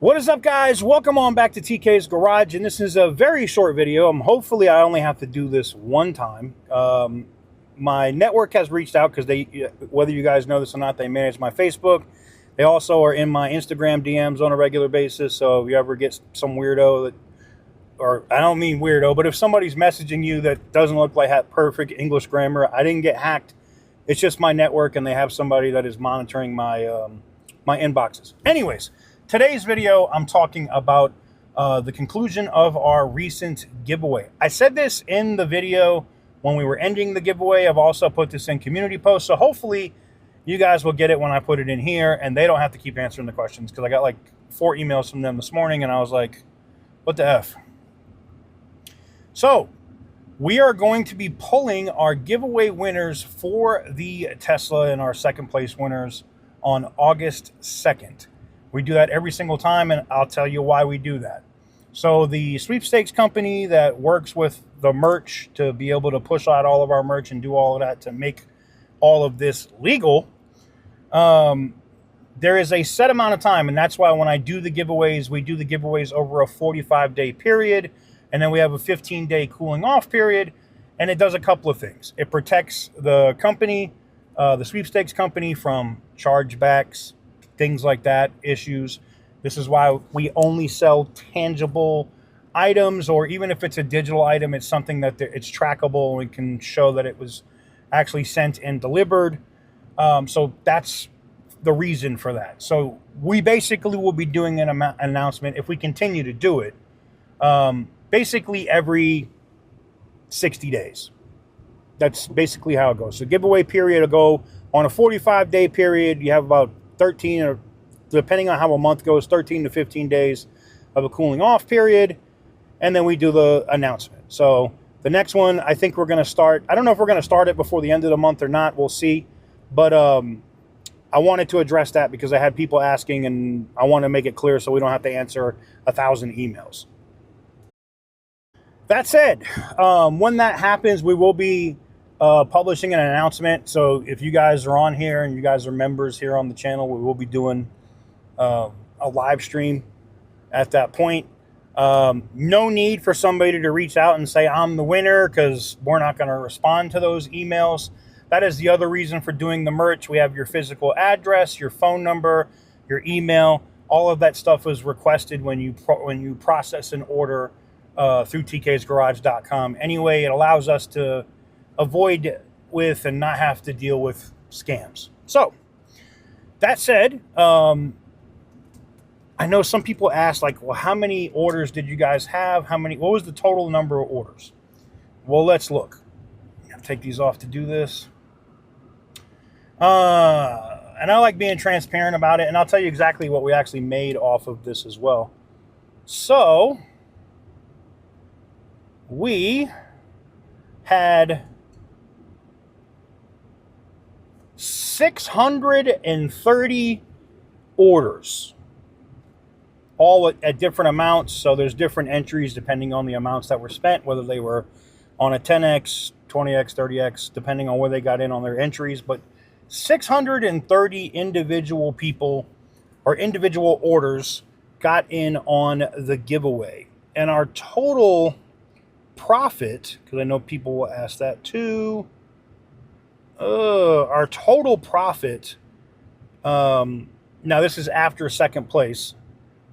What is up, guys? Welcome on back to TK's Garage, and this is a very short video. Hopefully I only have to do this one time. My network has reached out because whether you guys know this or not, they manage my Facebook. They also are in my Instagram DMs on a regular basis. So if you ever get some weirdo or I don't mean weirdo, but if somebody's messaging you that doesn't look like that perfect English grammar, I didn't get hacked. It's just my network, and they have somebody that is monitoring my my inboxes. Anyways. Today's video, I'm talking about the conclusion of our recent giveaway. I said this in the video when we were ending the giveaway. I've also put this in community posts, so hopefully you guys will get it when I put it in here, and they don't have to keep answering the questions, because I got like 4 emails from them this morning, and I was like, what the F? So we are going to be pulling our giveaway winners for the Tesla and our second place winners on August 2nd. We do that every single time, and I'll tell you why we do that. So the sweepstakes company that works with the merch to be able to push out all of our merch and do all of that to make all of this legal, there is a set amount of time, and that's why when I do the giveaways, we do the giveaways over a 45-day period, and then we have a 15-day cooling off period, and it does a couple of things. It protects the company, the sweepstakes company, from chargebacks, things like that, issues. This is why we only sell tangible items, or even if it's a digital item, it's something that it's trackable and we can show that it was actually sent and delivered. So that's the reason for that. So we basically will be doing an announcement, if we continue to do it, basically every 60 days. That's basically how it goes. So giveaway period will go on a 45-day period. You have about 13, or depending on how a month goes, 13 to 15 days of a cooling off period, and then we do the announcement. So the next one, I think we're going to start, I don't know if we're going to start it before the end of the month or not, we'll see, but I wanted to address that because I had people asking, and I want to make it clear so we don't have to answer 1,000 emails. That said, when that happens, we will be publishing an announcement. So if you guys are on here and you guys are members here on the channel, we will be doing a live stream at that point. No need for somebody to reach out and say I'm the winner, because we're not going to respond to those emails. That is the other reason for doing the merch. We have your physical address, your phone number, your email. All of that stuff was requested when you process an order through tksgarage.com. Anyway, it allows us to avoid with and not have to deal with scams. So that said, I know some people ask, like, well, how many orders did you guys have? What was the total number of orders? Well, let's look. I'll take these off to do this. And I like being transparent about it, and I'll tell you exactly what we actually made off of this as well. So we had 630 orders, all at different amounts. So there's different entries depending on the amounts that were spent, whether they were on a 10x, 20x, 30x, depending on where they got in on their entries. But 630 individual people or individual orders got in on the giveaway. And our total profit, because I know people will ask that too, our total profit, now this is after second place,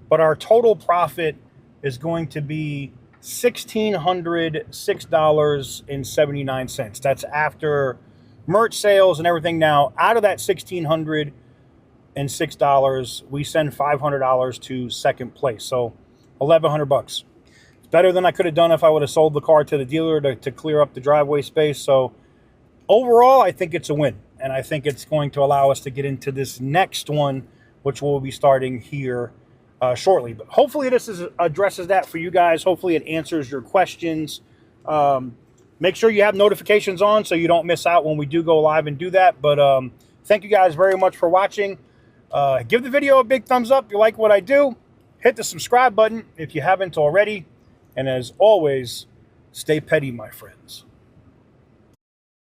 but our total profit is going to be $1,606.79. That's after merch sales and everything. Now, out of that $1,606, we send $500 to second place, so $1,100. It's better than I could have done if I would have sold the car to the dealer to clear up the driveway space. So overall, I think it's a win, and I think it's going to allow us to get into this next one, which we'll be starting here shortly. But hopefully this addresses that for you guys. Hopefully it answers your questions. Make sure you have notifications on so you don't miss out when we do go live and do that. But thank you guys very much for watching. Give the video a big thumbs up if you like what I do. Hit the subscribe button if you haven't already. And as always, stay petty, my friends.